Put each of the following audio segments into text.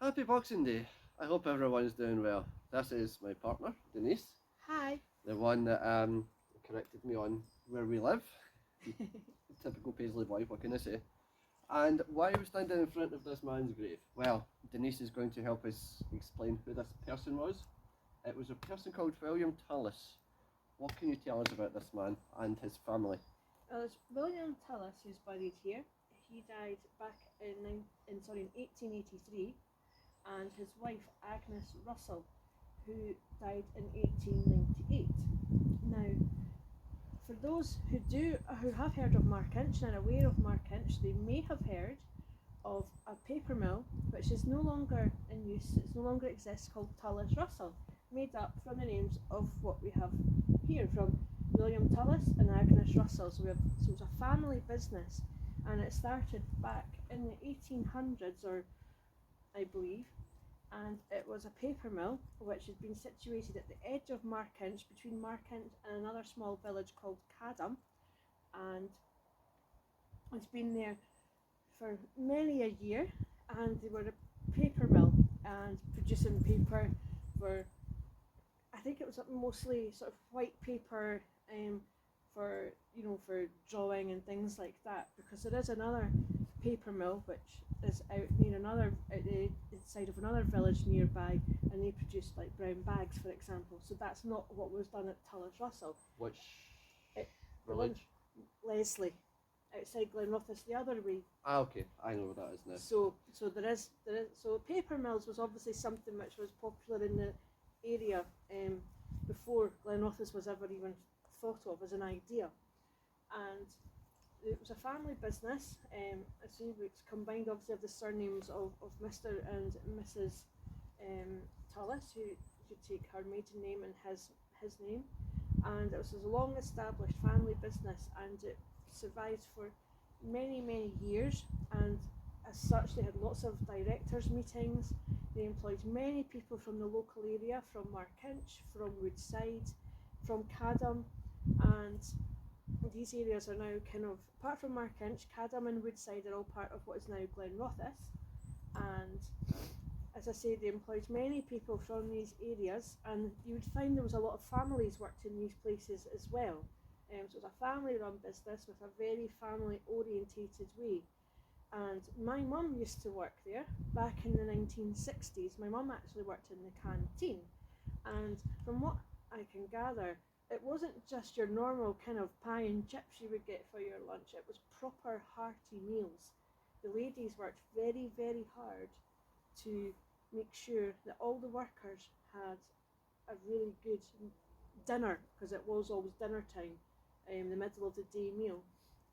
Happy Boxing Day. I hope everyone's doing well. This is my partner, Denise, Hi. the one that corrected me on where we live. Typical Paisley boy, what can I say? And why are we standing in front of this man's grave? Well, Denise is going to help us explain who this person was. It was a person called William Tullis. What can you tell us about this man and his family? Well, it's William Tullis who's buried here. He died back in 1883, and his wife Agnes Russell, who died in 1898. Now, for those who have heard of Markinch and are aware of Markinch, they may have heard of a paper mill which is no longer in use. It no longer exists, called Tullis Russell, made up from the names of what we have here, from William Tullis and Agnes Russell. So it's a family business, and it started back in the 1800s, or I believe, and it was a paper mill which had been situated at the edge of Markinch, between Markinch and another small village called Cadham, and it's been there for many a year. And they were a paper mill and producing paper for, I think it was mostly sort of white paper, for drawing and things like that, because there is another paper mill which is out the inside of another village nearby, and they produce like brown bags, for example. So that's not what was done at Tullis Russell. Which It, village? Leslie, outside Glenrothes, the other way. Okay, I know what that is now. So there is so paper mills was obviously something which was popular in the area, before Glenrothes was ever even thought of as an idea. And it was a family business. I see it's combined obviously of the surnames of Mr. and Mrs. Tullis, who could take her maiden name and his name. And it was a long established family business, and it survived for many years. And as such, they had lots of directors meetings. They employed many people from the local area, from Markinch, from Woodside, from Cadham, and these areas are now kind of, apart from Markinch, Cadham and Woodside are all part of what is now Glenrothes. And as I say, they employed many people from these areas, and you would find there was a lot of families worked in these places as well. So it was a family-run business with a very family-orientated way. And my mum used to work there back in the 1960s. My mum actually worked in the canteen, and from what I can gather, it wasn't just your normal kind of pie and chips you would get for your lunch. It was proper hearty meals. The ladies worked very hard to make sure that all the workers had a really good dinner, because it was always dinner time, the middle of the day meal.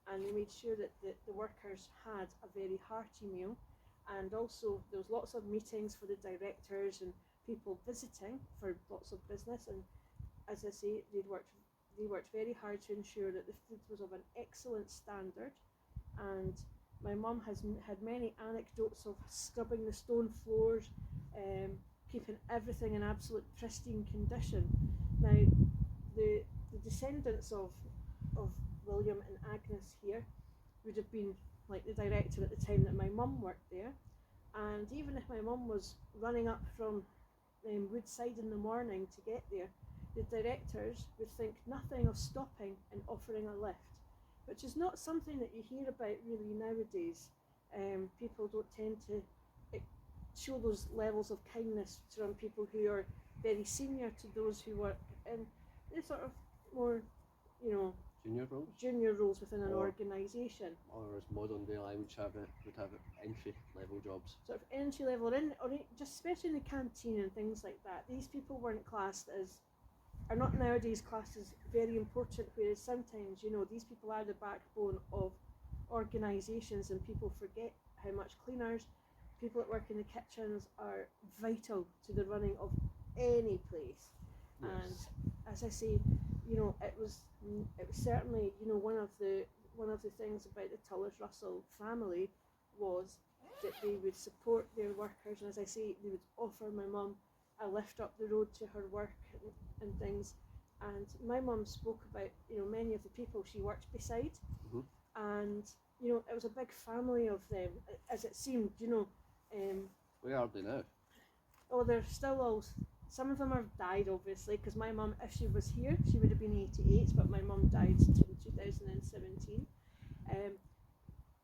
And they made sure that the workers had a very hearty meal. And also there was lots of meetings for the directors and people visiting for lots of business. And as I say, they worked very hard to ensure that the food was of an excellent standard. And my mum has had many anecdotes of scrubbing the stone floors, keeping everything in absolute pristine condition. Now, the descendants of William and Agnes here would have been like the director at the time that my mum worked there. And even if my mum was running up from Woodside in the morning to get there, the directors would think nothing of stopping and offering a lift, which is not something that you hear about really nowadays. People don't tend to show those levels of kindness from people who are very senior to those who work in the sort of more, junior roles within an organisation. Or as modern day language would have entry level jobs. Sort of entry level, or just especially in the canteen and things like that. These people are not nowadays classed as very important, whereas sometimes, these people are the backbone of organisations, and people forget how much cleaners, people that work in the kitchens, are vital to the running of any place. Yes. And as I say, it was certainly, one of the things about the Tullis Russell family was that they would support their workers, and as I say, they would offer my mum a lift up the road to her work and things. And my mum spoke about, many of the people she worked beside. And, it was a big family of them, as it seemed, Where are they now? Oh, they're still all. Some of them have died, obviously, because my mum, if she was here, she would have been 88, but my mum died in 2017.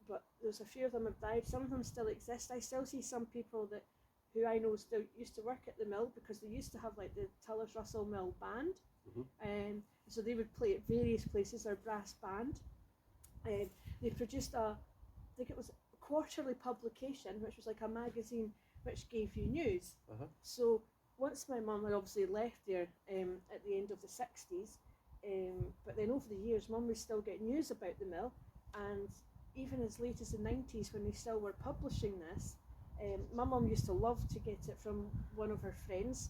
But there's a few of them have died. Some of them still exist. I still see some people that who I know still used to work at the mill, because they used to have like the Tullis Russell Mill band. So they would play at various places, their brass band. They produced I think it was a quarterly publication, which was like a magazine which gave you news. So once my mum had obviously left there at the end of the 60s, but then over the years, mum was still getting news about the mill, and even as late as the 90s, when they still were publishing this, my mum used to love to get it from one of her friends,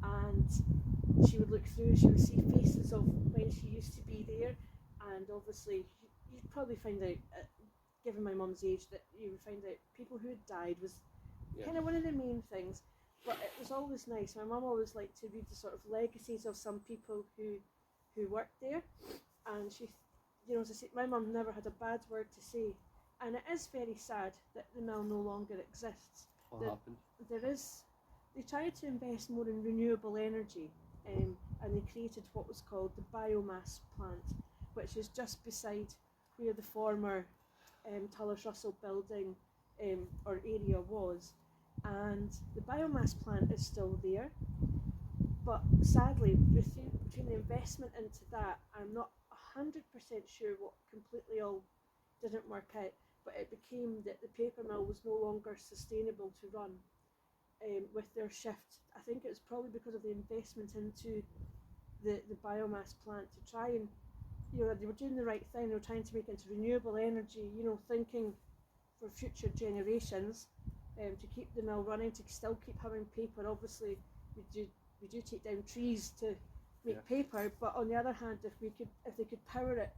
and she would look through, she would see faces of when she used to be there, and obviously you'd probably find out, given my mum's age, that you would find out people who had died was kind of one of the main things. But it was always nice. My mum always liked to read the sort of legacies of some people who worked there, and she, you know, as I say, my mum never had a bad word to say. And it is very sad that the mill no longer exists. What happened? They tried to invest more in renewable energy, and they created what was called the biomass plant, which is just beside where the former Tullis Russell building or area was. And the biomass plant is still there, but sadly, between the investment into that, I'm not 100% sure what completely all didn't work out, but it became that the paper mill was no longer sustainable to run with their shift. I think it was probably because of the investment into the biomass plant to try and, you know, they were doing the right thing. They were trying to make it into renewable energy, you know, thinking for future generations, to keep the mill running, to still keep having paper. Obviously, we do take down trees to make paper, but on the other hand, if they could power it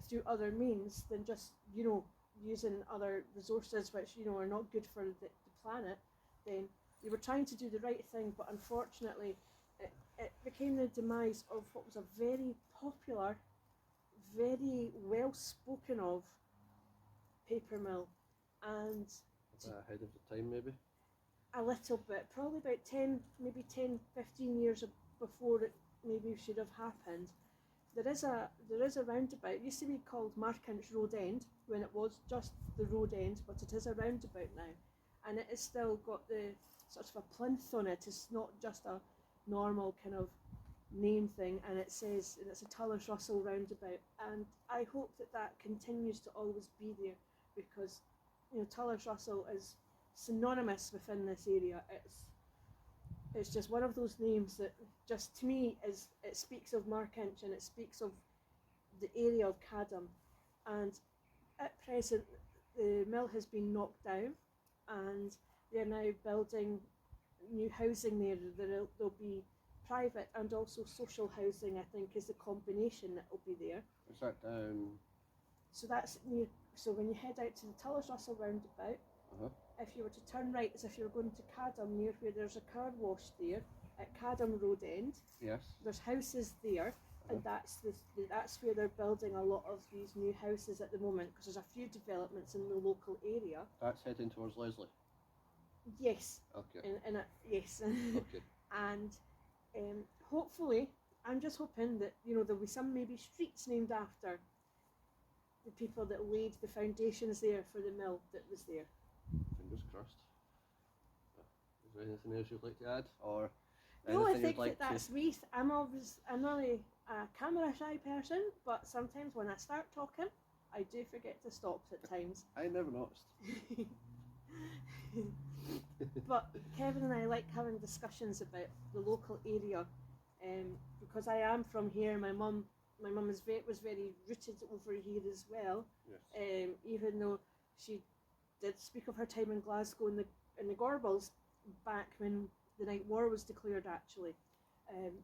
through other means than just, you know, using other resources which, you know, are not good for the planet, then they were trying to do the right thing. But unfortunately, it became the demise of what was a very popular, very well spoken of paper mill. And ahead of the time, maybe? A little bit, probably about 10, 15 years before it maybe should have happened. There is a roundabout. It used to be called Markinch Road End when it was just the road end, but it is a roundabout now, and it has still got the sort of a plinth on it. It's not just a normal kind of name thing, and it says, and it's a Tullis Russell roundabout, and I hope that continues to always be there, because, you know, Tullis Russell is synonymous within this area. It's just one of those names that just, to me, it speaks of Markinch, and it speaks of the area of Cadham. And at present, the mill has been knocked down, and they're now building new housing there. There'll be private and also social housing, I think, is the combination that will be there. Is that So that's near. So when you head out to the Tullis Russell roundabout, if you were to turn right as if you were going to Cadham, near where there's a car wash there at Cadham Road End. Yes. There's houses there, and that's where they're building a lot of these new houses at the moment, because there's a few developments in the local area. That's heading towards Leslie. Yes. Okay. Yes. Okay. And hopefully, I'm just hoping that, you know, there'll be some maybe streets named after the people that laid the foundations there for the mill that was there. Fingers crossed. Is there anything else you'd like to add, or No, I anything think you'd like that's me. I'm not a camera shy person, but sometimes when I start talking, I do forget to stop at times. I never noticed. But Kevin and I like having discussions about the local area, because I am from here. My mum was very rooted over here as well. Yes. Even though she did speak of her time in Glasgow in the Gorbals back when the Night War was declared, actually,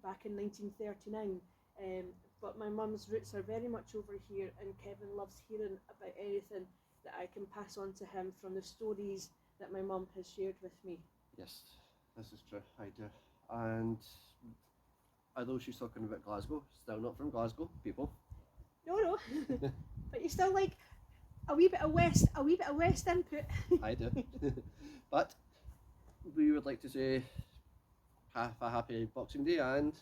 back in 1939. But my mum's roots are very much over here, and Kevin loves hearing about anything that I can pass on to him from the stories that my mum has shared with me. Yes, this is true. I do. And although she's talking about Glasgow, still not from Glasgow, people. No. But you still like a wee bit of west input. I do. But would like to say have a happy Boxing Day and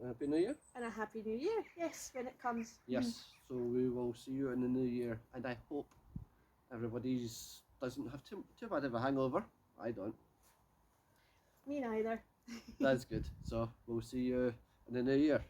a happy New Year. And a happy new year, yes, when it comes. Yes, so we will see you in the new year, and I hope everybody's doesn't have too bad of a hangover. I don't. Me neither. That's good. So we'll see you in the new year.